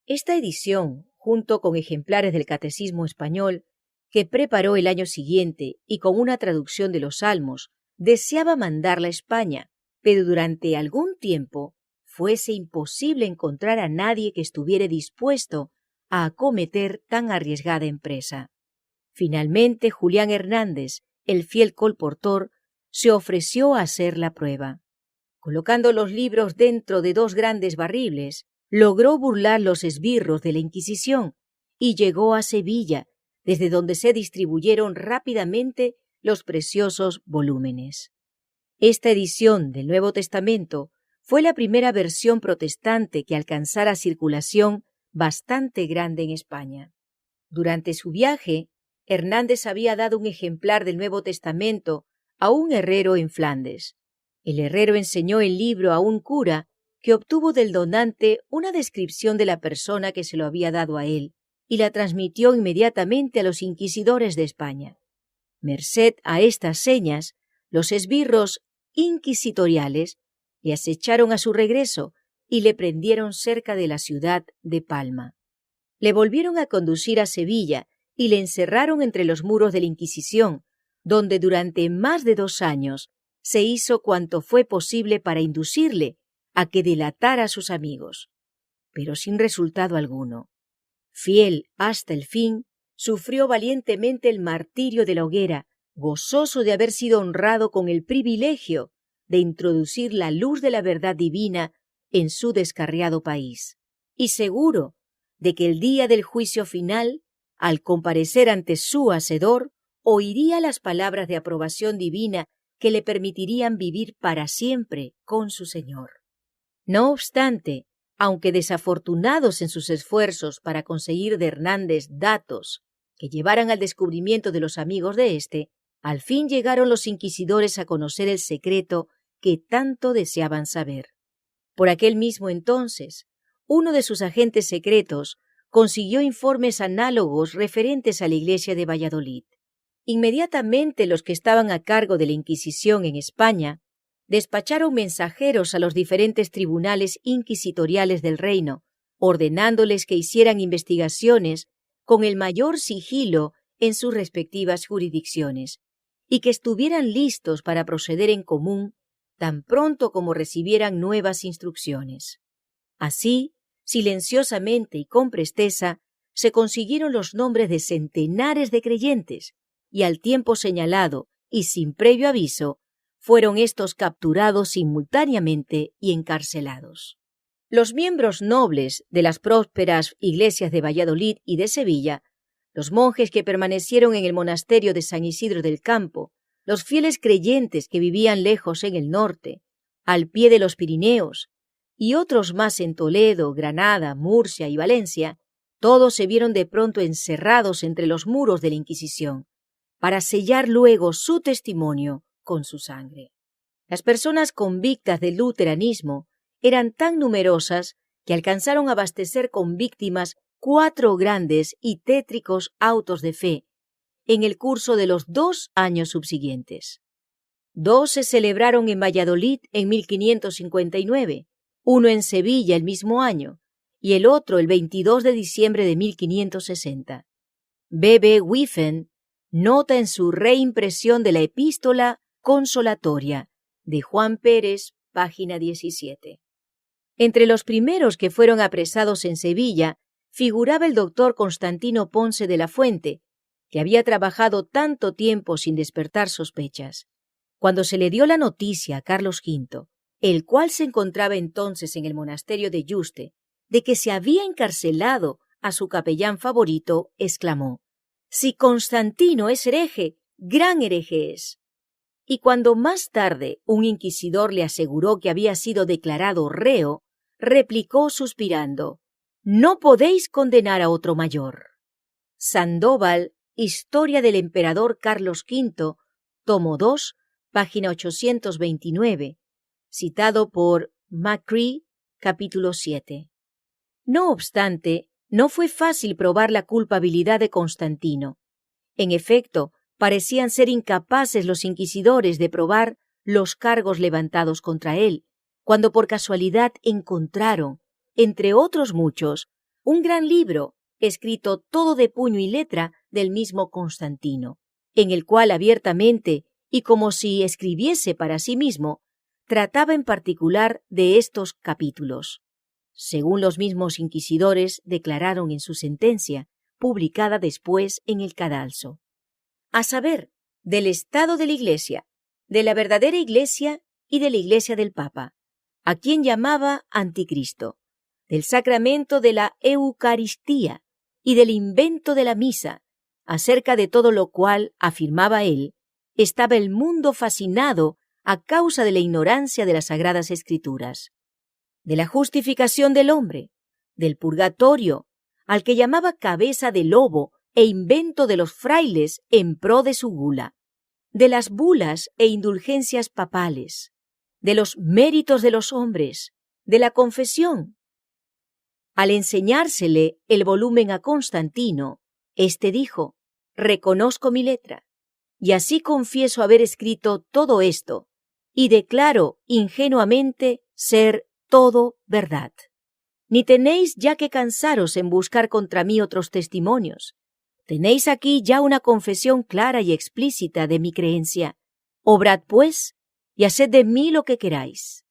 Esta edición, junto con ejemplares del Catecismo español, que preparó el año siguiente y con una traducción de los Salmos, deseaba mandarla a España, pero durante algún tiempo fuese imposible encontrar a nadie que estuviera dispuesto a acometer tan arriesgada empresa. Finalmente, Julián Hernández, el fiel colportor, se ofreció a hacer la prueba. Colocando los libros dentro de 2 grandes barriles, logró burlar los esbirros de la Inquisición y llegó a Sevilla, desde donde se distribuyeron rápidamente los preciosos volúmenes. Esta edición del Nuevo Testamento fue la primera versión protestante que alcanzara circulación bastante grande en España. Durante su viaje, Hernández había dado un ejemplar del Nuevo Testamento a un herrero en Flandes. El herrero enseñó el libro a un cura que obtuvo del donante una descripción de la persona que se lo había dado a él y la transmitió inmediatamente a los inquisidores de España. Merced a estas señas, los esbirros inquisitoriales le acecharon a su regreso y le prendieron cerca de la ciudad de Palma. Le volvieron a conducir a Sevilla y le encerraron entre los muros de la Inquisición, donde durante más de 2 años se hizo cuanto fue posible para inducirle a que delatara a sus amigos, pero sin resultado alguno. Fiel hasta el fin, sufrió valientemente el martirio de la hoguera, gozoso de haber sido honrado con el privilegio de introducir la luz de la verdad divina en su descarriado país, y seguro de que el día del juicio final, al comparecer ante su Hacedor, oiría las palabras de aprobación divina que le permitirían vivir para siempre con su Señor. No obstante, aunque desafortunados en sus esfuerzos para conseguir de Hernández datos que llevaran al descubrimiento de los amigos de éste, al fin llegaron los inquisidores a conocer el secreto que tanto deseaban saber. Por aquel mismo entonces, uno de sus agentes secretos consiguió informes análogos referentes a la iglesia de Valladolid. Inmediatamente los que estaban a cargo de la Inquisición en España despacharon mensajeros a los diferentes tribunales inquisitoriales del reino, ordenándoles que hicieran investigaciones con el mayor sigilo en sus respectivas jurisdicciones, y que estuvieran listos para proceder en común tan pronto como recibieran nuevas instrucciones. Así, silenciosamente y con presteza, se consiguieron los nombres de centenares de creyentes, y al tiempo señalado y sin previo aviso, fueron estos capturados simultáneamente y encarcelados. Los miembros nobles de las prósperas iglesias de Valladolid y de Sevilla, los monjes que permanecieron en el monasterio de San Isidro del Campo, los fieles creyentes que vivían lejos en el norte, al pie de los Pirineos, y otros más en Toledo, Granada, Murcia y Valencia, todos se vieron de pronto encerrados entre los muros de la Inquisición, para sellar luego su testimonio con su sangre. Las personas convictas del luteranismo eran tan numerosas que alcanzaron a abastecer con víctimas 4 grandes y tétricos autos de fe en el curso de los 2 años subsiguientes. 2 se celebraron en Valladolid en 1559, uno en Sevilla el mismo año y el otro el 22 de diciembre de 1560. B. Whiffen nota en su reimpresión de la Epístola Consolatoria de Juan Pérez, página 17. Entre los primeros que fueron apresados en Sevilla figuraba el doctor Constantino Ponce de la Fuente, que había trabajado tanto tiempo sin despertar sospechas. Cuando se le dio la noticia a Carlos V, el cual se encontraba entonces en el monasterio de Yuste, de que se había encarcelado a su capellán favorito, exclamó: «Si Constantino es hereje, gran hereje es». Y cuando más tarde un inquisidor le aseguró que había sido declarado reo, replicó suspirando: «No podéis condenar a otro mayor». Sandoval, Historia del emperador Carlos V, tomo 2, página 829, citado por Macri, capítulo 7. No obstante, no fue fácil probar la culpabilidad de Constantino. En efecto, parecían ser incapaces los inquisidores de probar los cargos levantados contra él, cuando por casualidad encontraron, entre otros muchos, un gran libro, escrito todo de puño y letra del mismo Constantino, en el cual abiertamente, y como si escribiese para sí mismo, trataba en particular de estos capítulos. Según los mismos inquisidores declararon en su sentencia, publicada después en el Cadalso. A saber, del estado de la Iglesia, de la verdadera Iglesia y de la Iglesia del Papa, a quien llamaba Anticristo, del sacramento de la Eucaristía y del invento de la misa, acerca de todo lo cual, afirmaba él, estaba el mundo fascinado a causa de la ignorancia de las Sagradas Escrituras, de la justificación del hombre, del purgatorio, al que llamaba cabeza de lobo e invento de los frailes en pro de su gula, de las bulas e indulgencias papales, de los méritos de los hombres, de la confesión. Al enseñársele el volumen a Constantino, éste dijo: «Reconozco mi letra, y así confieso haber escrito todo esto, y declaro ingenuamente ser todo verdad. Ni tenéis ya que cansaros en buscar contra mí otros testimonios. Tenéis aquí ya una confesión clara y explícita de mi creencia. Obrad, pues, y haced de mí lo que queráis».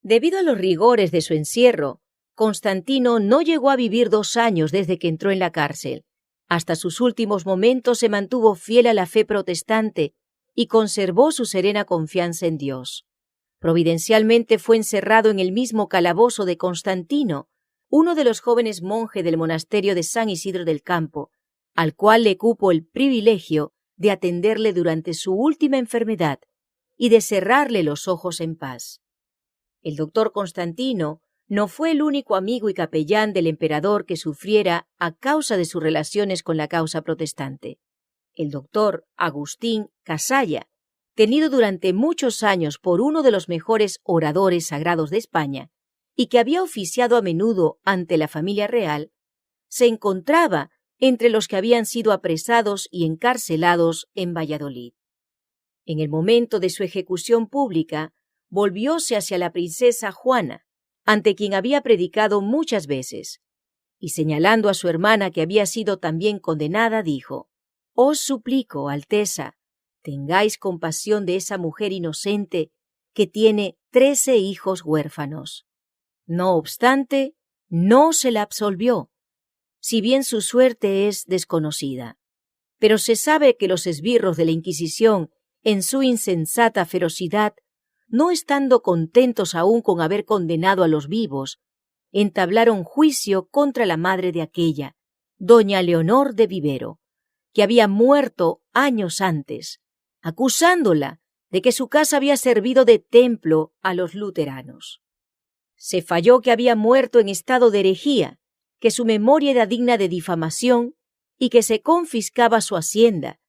Debido a los rigores de su encierro, Constantino no llegó a vivir 2 años desde que entró en la cárcel. Hasta sus últimos momentos se mantuvo fiel a la fe protestante y conservó su serena confianza en Dios. Providencialmente fue encerrado en el mismo calabozo de Constantino, uno de los jóvenes monjes del monasterio de San Isidro del Campo, al cual le cupo el privilegio de atenderle durante su última enfermedad y de cerrarle los ojos en paz. El doctor Constantino no fue el único amigo y capellán del emperador que sufriera a causa de sus relaciones con la causa protestante. El doctor Agustín Casalla, tenido durante muchos años por uno de los mejores oradores sagrados de España y que había oficiado a menudo ante la familia real, se encontraba entre los que habían sido apresados y encarcelados en Valladolid. En el momento de su ejecución pública, volvióse hacia la princesa Juana, ante quien había predicado muchas veces, y señalando a su hermana que había sido también condenada, dijo: «Os suplico, Alteza, tengáis compasión de esa mujer inocente que tiene 13 hijos huérfanos». No obstante, no se la absolvió, si bien su suerte es desconocida. Pero se sabe que los esbirros de la Inquisición, en su insensata ferocidad, no estando contentos aún con haber condenado a los vivos, entablaron juicio contra la madre de aquella, doña Leonor de Vivero, que había muerto años antes, acusándola de que su casa había servido de templo a los luteranos. Se falló que había muerto en estado de herejía, que su memoria era digna de difamación y que se confiscaba su hacienda,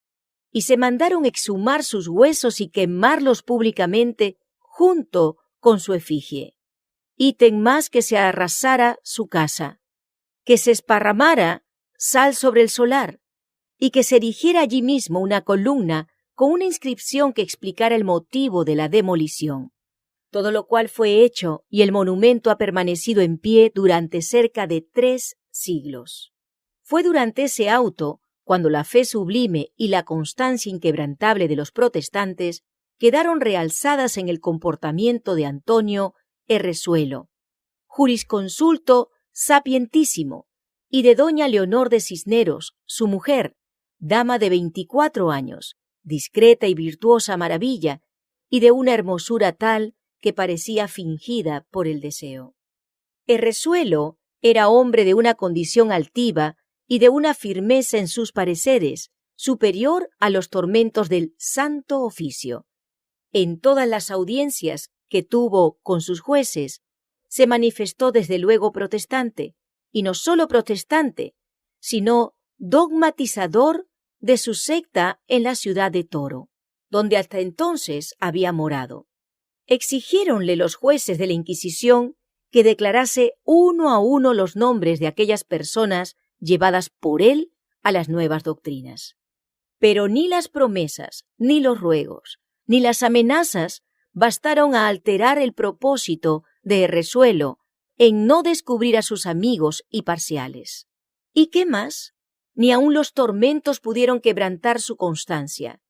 y se mandaron exhumar sus huesos y quemarlos públicamente junto con su efigie. Ítem más que se arrasara su casa, que se esparramara sal sobre el solar, y que se erigiera allí mismo una columna con una inscripción que explicara el motivo de la demolición. Todo lo cual fue hecho y el monumento ha permanecido en pie durante cerca de 3 siglos. Fue durante ese auto cuando la fe sublime y la constancia inquebrantable de los protestantes quedaron realzadas en el comportamiento de Antonio Erresuelo, jurisconsulto sapientísimo, y de doña Leonor de Cisneros, su mujer, dama de 24 años, discreta y virtuosa maravilla, y de una hermosura tal que parecía fingida por el deseo. Erresuelo era hombre de una condición altiva y de una firmeza en sus pareceres, superior a los tormentos del Santo Oficio. En todas las audiencias que tuvo con sus jueces, se manifestó desde luego protestante, y no solo protestante, sino dogmatizador de su secta en la ciudad de Toro, donde hasta entonces había morado. Exigiéronle los jueces de la Inquisición que declarase uno a uno los nombres de aquellas personas llevadas por él a las nuevas doctrinas. Pero ni las promesas, ni los ruegos, ni las amenazas bastaron a alterar el propósito de Erresuelo en no descubrir a sus amigos y parciales. ¿Y qué más? Ni aun los tormentos pudieron quebrantar su constancia.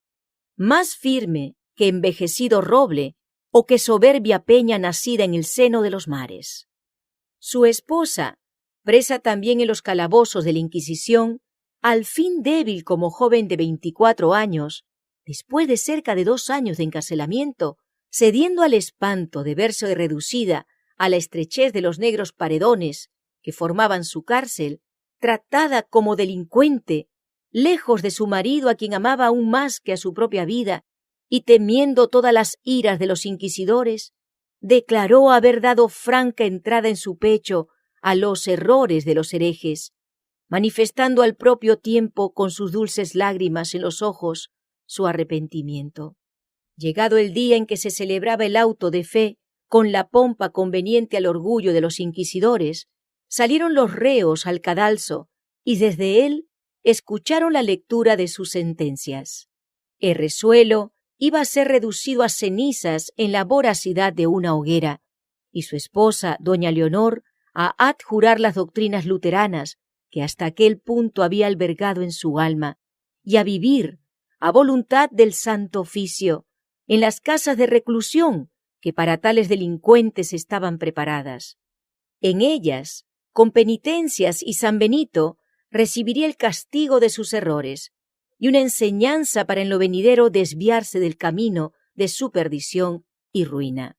Más firme que envejecido roble o que soberbia peña nacida en el seno de los mares. Su esposa, presa también en los calabozos de la Inquisición, al fin débil como joven de 24 años, después de cerca de 2 años de encarcelamiento, cediendo al espanto de verse reducida a la estrechez de los negros paredones que formaban su cárcel, tratada como delincuente, lejos de su marido a quien amaba aún más que a su propia vida, y temiendo todas las iras de los inquisidores, declaró haber dado franca entrada en su pecho a los errores de los herejes, manifestando al propio tiempo con sus dulces lágrimas en los ojos su arrepentimiento. Llegado el día en que se celebraba el auto de fe con la pompa conveniente al orgullo de los inquisidores, salieron los reos al cadalso y desde él escucharon la lectura de sus sentencias. Erresuelo iba a ser reducido a cenizas en la voracidad de una hoguera, y su esposa, doña Leonor, a adjurar las doctrinas luteranas que hasta aquel punto había albergado en su alma, y a vivir, a voluntad del Santo Oficio, en las casas de reclusión que para tales delincuentes estaban preparadas. En ellas, con penitencias y San Benito, recibiría el castigo de sus errores, y una enseñanza para en lo venidero desviarse del camino de su perdición y ruina.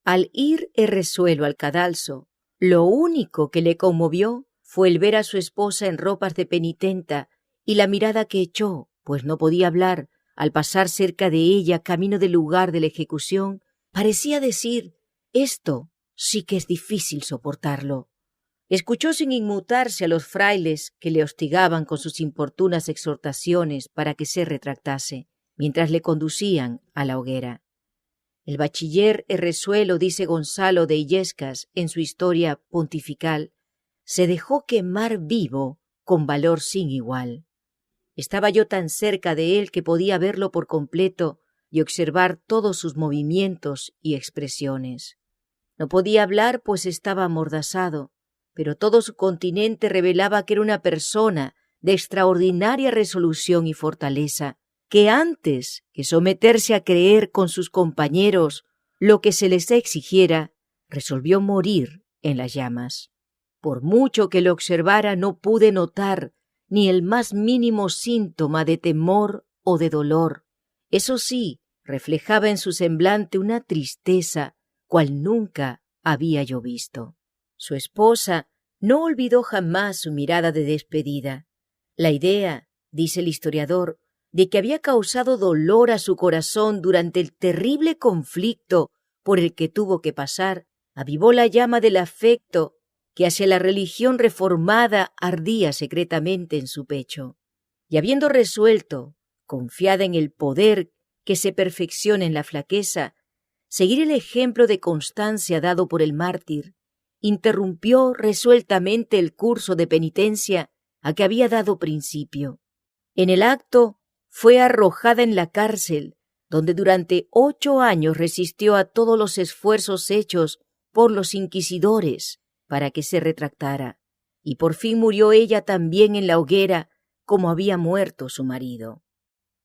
Al ir Erresuelo al cadalso, lo único que le conmovió fue el ver a su esposa en ropas de penitenta y la mirada que echó, pues no podía hablar, al pasar cerca de ella camino del lugar de la ejecución, parecía decir: «Esto sí que es difícil soportarlo». Escuchó sin inmutarse a los frailes que le hostigaban con sus importunas exhortaciones para que se retractase, mientras le conducían a la hoguera. El bachiller Erresuelo, dice Gonzalo de Illescas en su historia pontifical, se dejó quemar vivo con valor sin igual. Estaba yo tan cerca de él que podía verlo por completo y observar todos sus movimientos y expresiones. No podía hablar, pues estaba amordazado, pero todo su continente revelaba que era una persona de extraordinaria resolución y fortaleza, que antes que someterse a creer con sus compañeros lo que se les exigiera, resolvió morir en las llamas. Por mucho que lo observara, no pude notar ni el más mínimo síntoma de temor o de dolor. Eso sí, reflejaba en su semblante una tristeza cual nunca había yo visto. Su esposa no olvidó jamás su mirada de despedida. La idea, dice el historiador, de que había causado dolor a su corazón durante el terrible conflicto por el que tuvo que pasar, avivó la llama del afecto que hacia la religión reformada ardía secretamente en su pecho. Y habiendo resuelto, confiada en el poder que se perfecciona en la flaqueza, seguir el ejemplo de constancia dado por el mártir, interrumpió resueltamente el curso de penitencia a que había dado principio. En el acto fue arrojada en la cárcel, donde durante 8 años resistió a todos los esfuerzos hechos por los inquisidores para que se retractara, y por fin murió ella también en la hoguera, como había muerto su marido.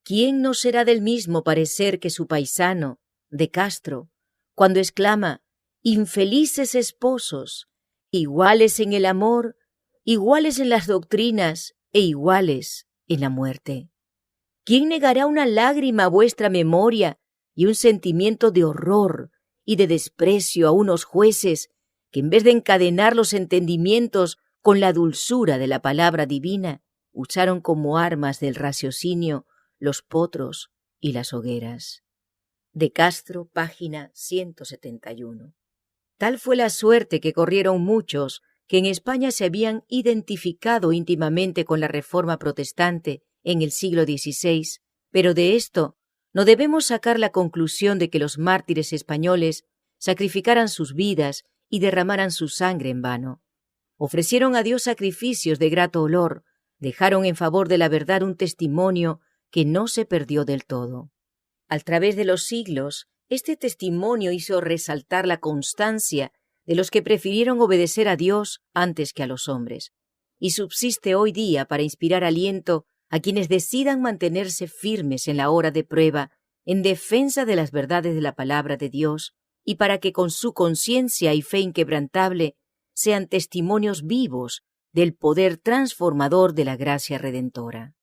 ¿Quién no será del mismo parecer que su paisano, de Castro, cuando exclama: infelices esposos, iguales en el amor, iguales en las doctrinas e iguales en la muerte? ¿Quién negará una lágrima a vuestra memoria y un sentimiento de horror y de desprecio a unos jueces que, en vez de encadenar los entendimientos con la dulzura de la palabra divina, usaron como armas del raciocinio los potros y las hogueras? De Castro, página 171. Tal fue la suerte que corrieron muchos que en España se habían identificado íntimamente con la Reforma protestante en el siglo XVI, pero de esto no debemos sacar la conclusión de que los mártires españoles sacrificaran sus vidas y derramaran su sangre en vano. Ofrecieron a Dios sacrificios de grato olor, dejaron en favor de la verdad un testimonio que no se perdió del todo. A través de los siglos, este testimonio hizo resaltar la constancia de los que prefirieron obedecer a Dios antes que a los hombres, y subsiste hoy día para inspirar aliento a quienes decidan mantenerse firmes en la hora de prueba en defensa de las verdades de la palabra de Dios, y para que con su conciencia y fe inquebrantable sean testimonios vivos del poder transformador de la gracia redentora.